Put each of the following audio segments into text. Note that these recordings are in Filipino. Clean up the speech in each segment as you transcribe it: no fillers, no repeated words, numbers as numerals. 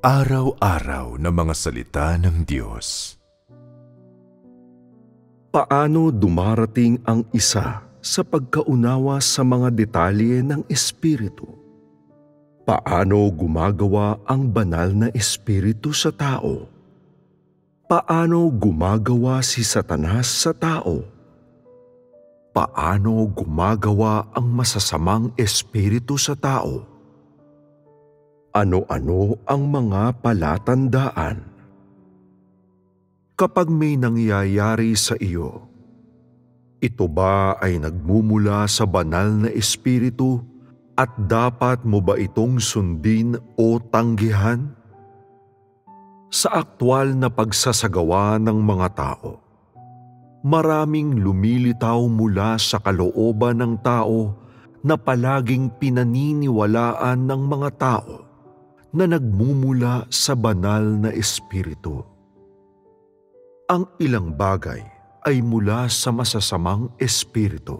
Araw-araw na mga salita ng Diyos. Paano dumarating ang isa sa pagkaunawa sa mga detalye ng Espiritu? Paano gumagawa ang banal na Espiritu sa tao? Paano gumagawa si Satanas sa tao? Paano gumagawa ang masasamang espiritu sa tao? Ano-ano ang mga palatandaan? Kapag may nangyayari sa iyo, ito ba ay nagmumula sa banal na espiritu at dapat mo ba itong sundin o tanggihan? Sa aktwal na pagsasagawa ng mga tao, maraming lumilitaw mula sa kalooban ng tao na palaging pinaniniwalaan ng mga tao na nagmumula sa banal na espiritu. Ang ilang bagay ay mula sa masasamang espiritu,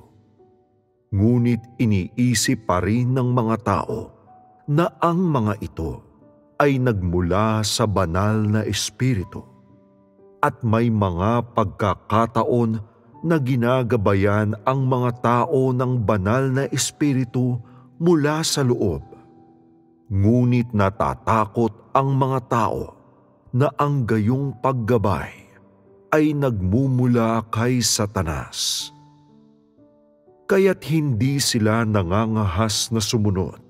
ngunit iniisip pa rin ng mga tao na ang mga ito ay nagmula sa banal na espiritu. At may mga pagkakataon na ginagabayan ang mga tao ng banal na espiritu mula sa loob. Ngunit natatakot ang mga tao na ang gayong paggabay ay nagmumula kay Satanas. Kaya't hindi sila nangangahas na sumunod.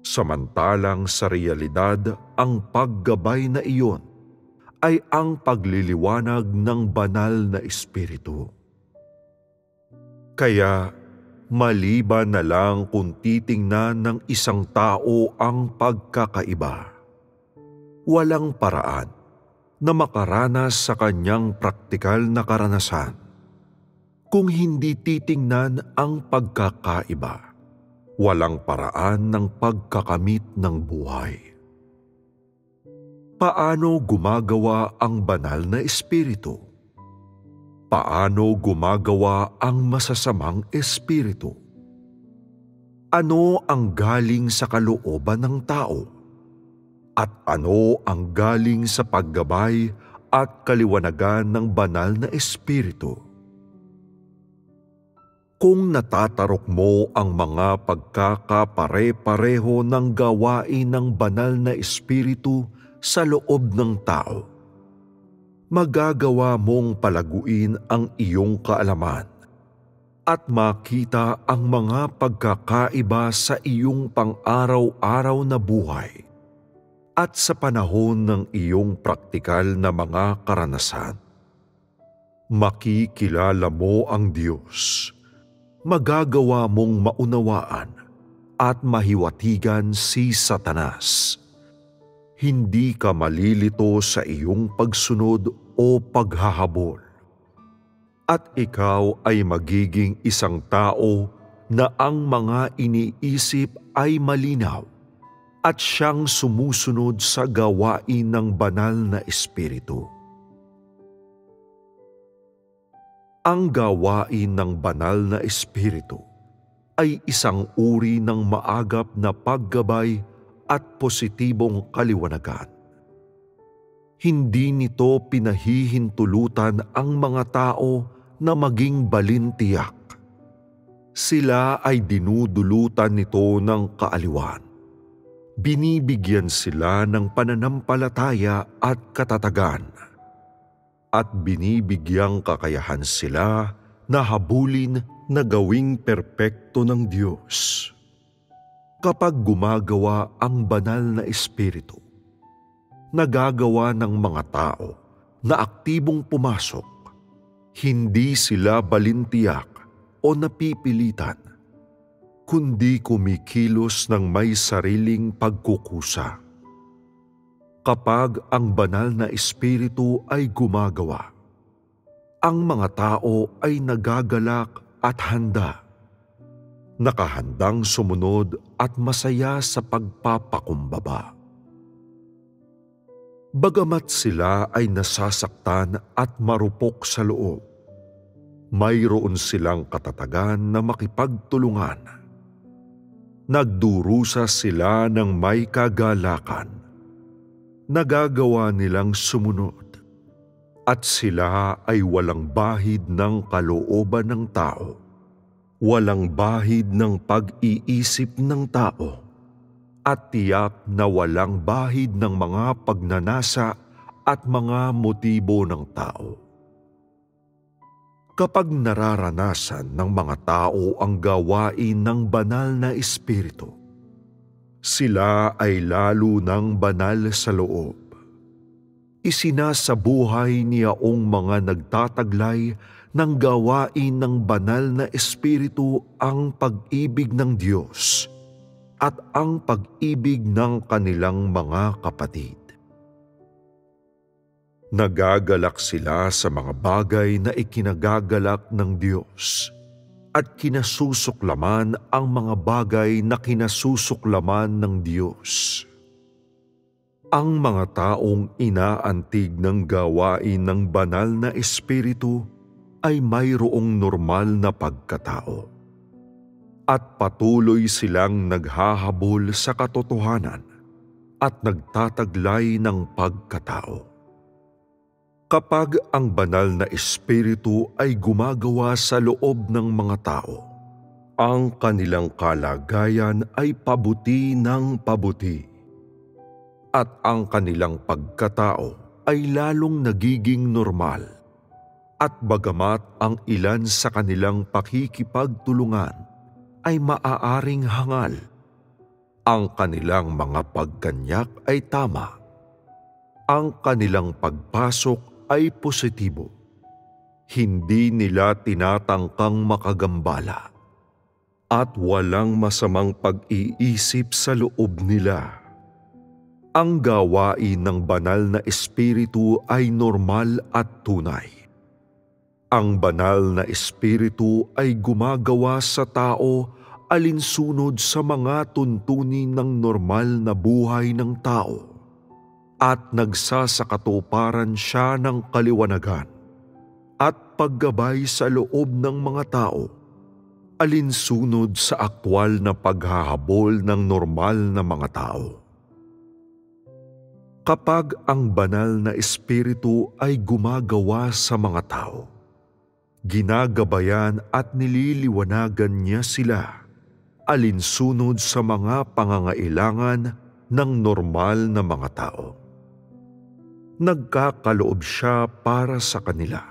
Samantalang sa realidad ang paggabay na iyon ay ang pagliliwanag ng banal na espiritu. Kaya, maliban na lang kung titingnan ng isang tao ang pagkakaiba, walang paraan na makaranas sa kanyang praktikal na karanasan kung hindi titingnan ang pagkakaiba. Walang paraan ng pagkakamit ng buhay. Paano gumagawa ang banal na espiritu? Paano gumagawa ang masasamang espiritu? Ano ang galing sa kalooban ng tao? At ano ang galing sa paggabay at kaliwanagan ng banal na espiritu? Kung natatarok mo ang mga pagkakapare-pareho ng gawain ng banal na espiritu sa loob ng tao, magagawa mong palaguin ang iyong kaalaman at makita ang mga pagkakaiba sa iyong pang-araw-araw na buhay at sa panahon ng iyong praktikal na mga karanasan. Makikilala mo ang Diyos. Magagawa mong maunawaan at mahiwatigan si Satanas. Hindi ka malilito sa iyong pagsunod o paghahabol. At ikaw ay magiging isang tao na ang mga iniisip ay malinaw at siyang sumusunod sa gawain ng banal na espiritu. Ang gawain ng banal na espiritu ay isang uri ng maagap na paggabay at positibong kaliwanagan. Hindi nito pinahihintulutan ang mga tao na maging balintiyak. Sila ay dinudulutan nito ng kaaliwan. Binibigyan sila ng pananampalataya at katatagan. At binibigyang kakayahan sila na habulin na gawing perpekto ng Diyos. Kapag gumagawa ang banal na espiritu, nagagawa ng mga tao na aktibong pumasok, hindi sila balintiyak o napipilitan, kundi kumikilos ng may sariling pagkukusa. Kapag ang banal na espiritu ay gumagawa, ang mga tao ay nagagalak at handa, nakahandang sumunod at masaya sa pagpapakumbaba. Bagamat sila ay nasasaktan at marupok sa loob, mayroon silang katatagan na makipagtulungan. Nagdurusa sila ng may kagalakan nagagawa nilang sumunod, at sila ay walang bahid ng kalooban ng tao, walang bahid ng pag-iisip ng tao, at tiyak na walang bahid ng mga pagnanasa at mga motibo ng tao. Kapag nararanasan ng mga tao ang gawain ng banal na espiritu, sila ay lalo ng banal sa loob. Isinasabuhay niyaong mga nagtataglay ng gawain ng banal na espiritu ang pag-ibig ng Diyos at ang pag-ibig ng kanilang mga kapatid. Nagagalak sila sa mga bagay na ikinagagalak ng Diyos at kinasusuklaman ang mga bagay na kinasusuklaman ng Diyos. Ang mga taong inaantig ng gawain ng banal na espiritu ay mayroong normal na pagkatao at patuloy silang naghahabol sa katotohanan at nagtataglay ng pagkatao. Kapag ang banal na espiritu ay gumagawa sa loob ng mga tao, ang kanilang kalagayan ay pabuti ng pabuti, at ang kanilang pagkatao ay lalong nagiging normal, at bagamat ang ilan sa kanilang pakikipagtulungan ay maaaring hangal, ang kanilang mga pagganyak ay tama, ang kanilang pagpasok ay positibo. Hindi nila tinatangkang makagambala at walang masamang pag-iisip sa loob nila. Ang gawain ng banal na espiritu ay normal at tunay. Ang banal na espiritu ay gumagawa sa tao alinsunod sa mga tuntunin ng normal na buhay ng tao, at nagsasakatuparan siya ng kaliwanagan at paggabay sa loob ng mga tao, alinsunod sa aktwal na paghahabol ng normal na mga tao. Kapag ang banal na espiritu ay gumagawa sa mga tao, ginagabayan at nililiwanagan niya sila alinsunod sa mga pangangailangan ng normal na mga tao. Nagkakaloob siya para sa kanila,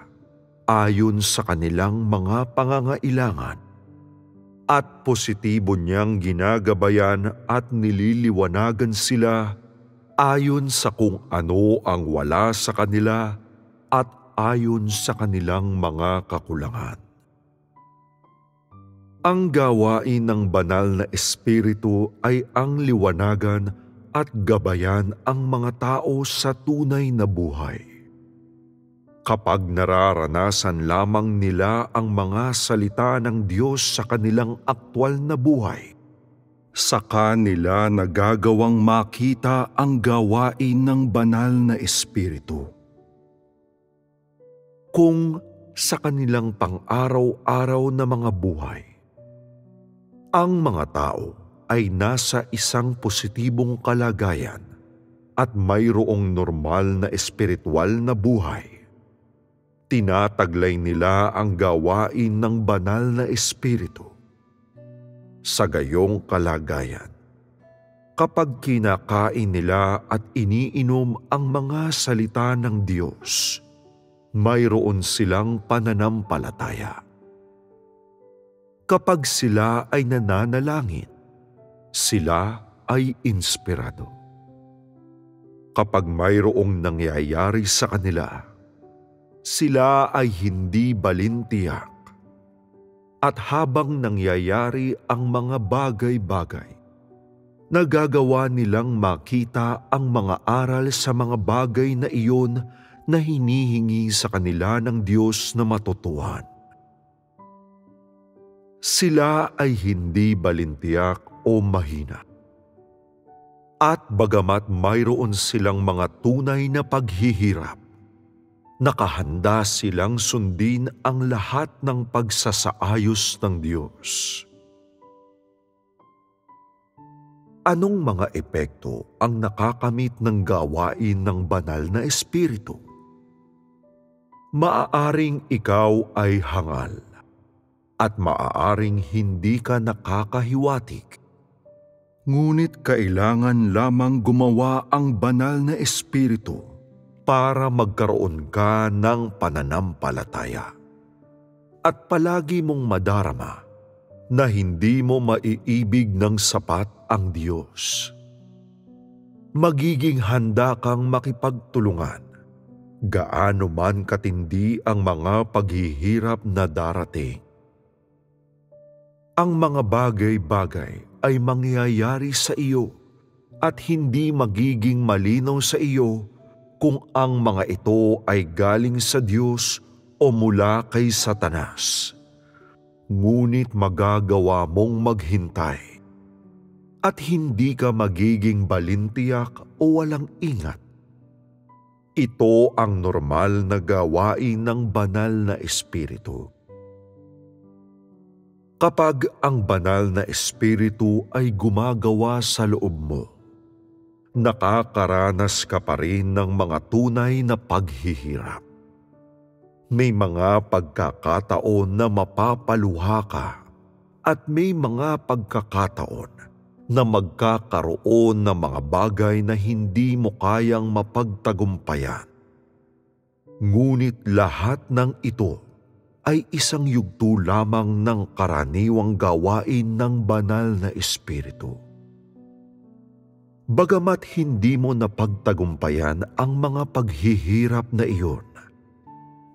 ayon sa kanilang mga pangangailangan, at positibo niyang ginagabayan at nililiwanagan sila ayon sa kung ano ang wala sa kanila at ayon sa kanilang mga kakulangan. Ang gawain ng banal na espiritu ay ang liwanagan at gabayan ang mga tao sa tunay na buhay. Kapag nararanasan lamang nila ang mga salita ng Diyos sa kanilang aktwal na buhay, saka nila nagagawang makita ang gawain ng banal na espiritu. Kung sa kanilang pang-araw-araw na mga buhay, ang mga tao ay nasa isang positibong kalagayan at mayroong normal na espiritual na buhay, tinataglay nila ang gawain ng banal na espiritu. Sa gayong kalagayan, kapag kinakain nila at iniinom ang mga salita ng Diyos, mayroon silang pananampalataya. Kapag sila ay nananalangin, sila ay inspirado. Kapag mayroong nangyayari sa kanila, sila ay hindi balintiyak. At habang nangyayari ang mga bagay-bagay, nagagawa nilang makita ang mga aral sa mga bagay na iyon na hinihingi sa kanila ng Diyos na matutuhan. Sila ay hindi balintiyak o mahina. At bagamat mayroon silang mga tunay na paghihirap, nakahanda silang sundin ang lahat ng pagsasaayos ng Diyos. Anong mga epekto ang nakakamit ng gawain ng banal na espiritu? Maaaring ikaw ay hangal at maaaring hindi ka nakakahiwatig. Ngunit kailangan lamang gumawa ang banal na espiritu para magkaroon ka ng pananampalataya. At palagi mong madarama na hindi mo maiibig ng sapat ang Diyos. Magiging handa kang makipagtulungan, gaano man katindi ang mga paghihirap na darating. Ang mga bagay-bagay ay mangyayari sa iyo at hindi magiging malinaw sa iyo kung ang mga ito ay galing sa Diyos o mula kay Satanas. Ngunit magagawa mong maghintay at hindi ka magiging balintiyak o walang ingat. Ito ang normal na gawain ng banal na espiritu. Kapag ang banal na espiritu ay gumagawa sa loob mo, nakakaranas ka pa rin ng mga tunay na paghihirap. May mga pagkakataon na mapapaluha ka at may mga pagkakataon na magkakaroon ng mga bagay na hindi mo kayang mapagtagumpayan. Ngunit lahat ng ito ay isang yugto lamang ng karaniwang gawain ng banal na espiritu. Bagamat hindi mo napagtagumpayan ang mga paghihirap na iyon,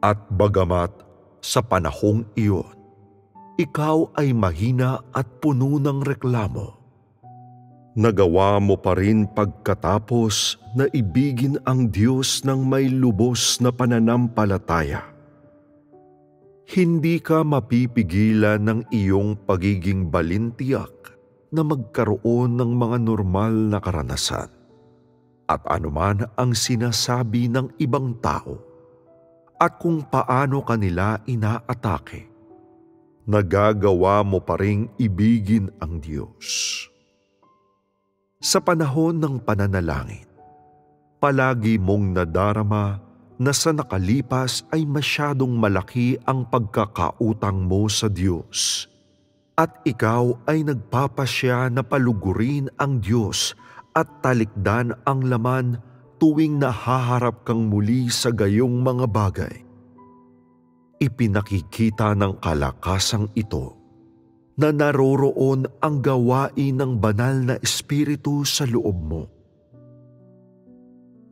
at bagamat sa panahong iyon, ikaw ay mahina at puno ng reklamo, nagawa mo pa rin pagkatapos na ibigin ang Diyos ng may lubos na pananampalataya. Hindi ka mapipigilan ng iyong pagiging balintiyak na magkaroon ng mga normal na karanasan. At anuman ang sinasabi ng ibang tao at kung paano kanila inaatake, nagagawa mo pa ring ibigin ang Diyos. Sa panahon ng pananalangin, palagi mong nadarama na sa nakalipas ay masyadong malaki ang pagkakautang mo sa Diyos at ikaw ay nagpapasya na palugurin ang Diyos at talikdan ang laman tuwing nahaharap kang muli sa gayong mga bagay. Ipinakikita ng kalakasang ito na naroroon ang gawain ng banal na espiritu sa loob mo.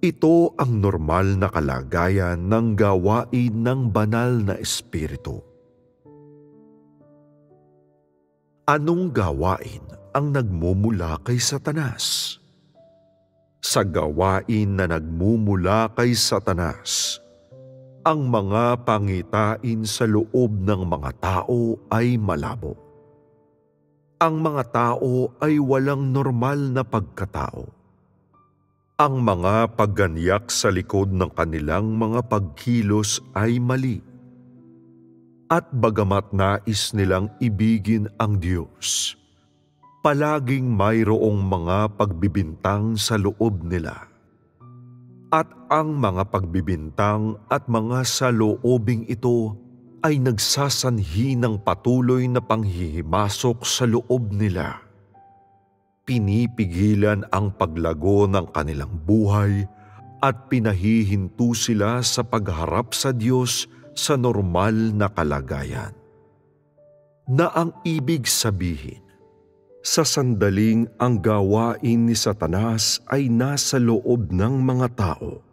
Ito ang normal na kalagayan ng gawain ng banal na espiritu. Anong gawain ang nagmumula kay Satanas? Sa gawain na nagmumula kay Satanas, ang mga pangitain sa loob ng mga tao ay malabo. Ang mga tao ay walang normal na pagkatao. Ang mga pagganyak sa likod ng kanilang mga pagkilos ay mali. At bagamat nais nilang ibigin ang Diyos, palaging mayroong mga pagbibintang sa loob nila. At ang mga pagbibintang at mga saloobing ito ay nagsasanhi ng patuloy na panghihimasok sa loob nila. Pinipigilan ang paglago ng kanilang buhay at pinahihinto sila sa pagharap sa Diyos sa normal na kalagayan. Na ang ibig sabihin, sa sandaling ang gawain ni Satanas ay nasa loob ng mga tao,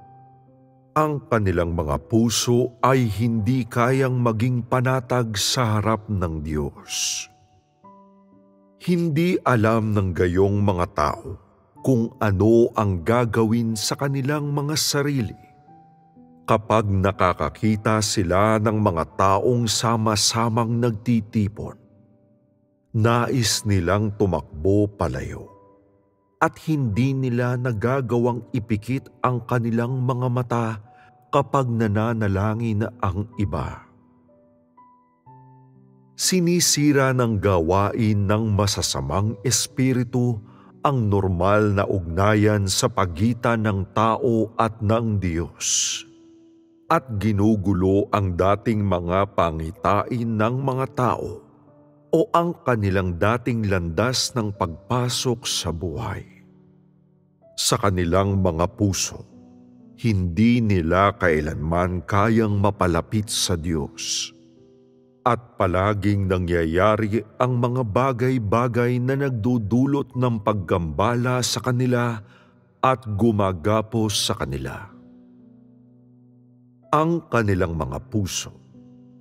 ang kanilang mga puso ay hindi kayang maging panatag sa harap ng Diyos. Hindi alam ng gayong mga tao kung ano ang gagawin sa kanilang mga sarili kapag nakakakita sila ng mga taong sama-samang nagtitipon. Nais nilang tumakbo palayo at hindi nila nagagawang ipikit ang kanilang mga mata kapag nananalangin ang iba. Sinisira ng gawain ng masasamang espiritu ang normal na ugnayan sa pagitan ng tao at ng Diyos, at ginugulo ang dating mga pangitain ng mga tao o ang kanilang dating landas ng pagpasok sa buhay. Sa kanilang mga puso, hindi nila kailanman kayang mapalapit sa Diyos. At palaging nangyayari ang mga bagay-bagay na nagdudulot ng paggambala sa kanila at gumagapos sa kanila. Ang kanilang mga puso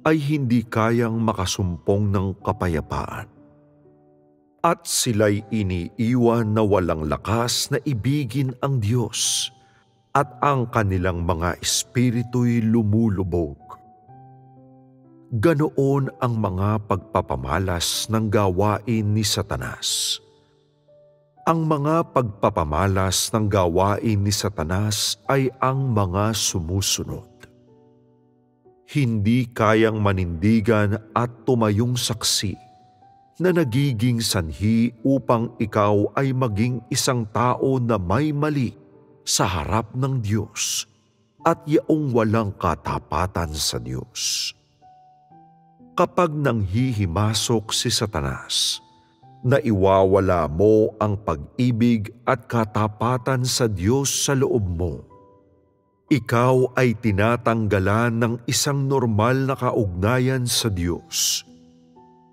ay hindi kayang makasumpong ng kapayapaan. At sila'y iniiwan na walang lakas na ibigin ang Diyos, at ang kanilang mga espiritu'y lumulubog. Ganoon ang mga pagpapamalas ng gawain ni Satanas. Ang mga pagpapamalas ng gawain ni Satanas ay ang mga sumusunod. Hindi kayang manindigan at tumayong saksi na nagiging sanhi upang ikaw ay maging isang tao na may mali sa harap ng Diyos at yaong walang katapatan sa Diyos. Kapag nanghihimasok si Satanas, naiwawala mo ang pag-ibig at katapatan sa Diyos sa loob mo. Ikaw ay tinatanggalan ng isang normal na kaugnayan sa Diyos.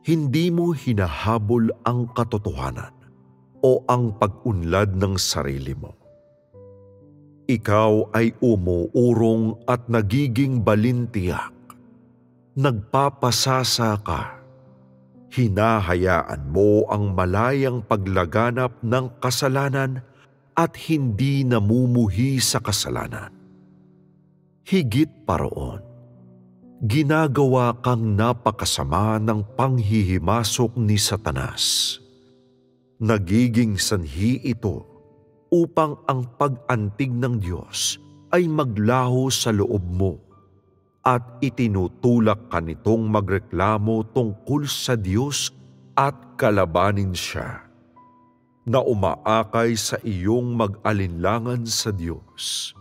Hindi mo hinahabol ang katotohanan o ang pag-unlad ng sarili mo. Ikaw ay umuurong at nagiging balintiyak. Nagpapasasa ka. Hinahayaan mo ang malayang paglaganap ng kasalanan at hindi namumuhi sa kasalanan. Higit pa roon, ginagawa kang napakasama ng panghihimasok ni Satanas. Nagiging sanhi ito upang ang pag-antig ng Diyos ay maglaho sa loob mo at itinutulak ka nitong magreklamo tungkol sa Diyos at kalabanin siya, na umaakay sa iyong mag-alinlangan sa Diyos.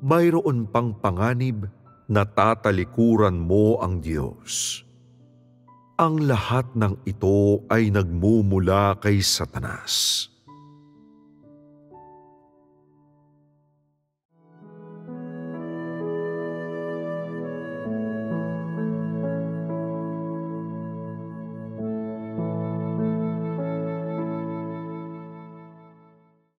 Mayroon pang panganib na tatalikuran mo ang Diyos. Ang lahat ng ito ay nagmumula kay Satanas.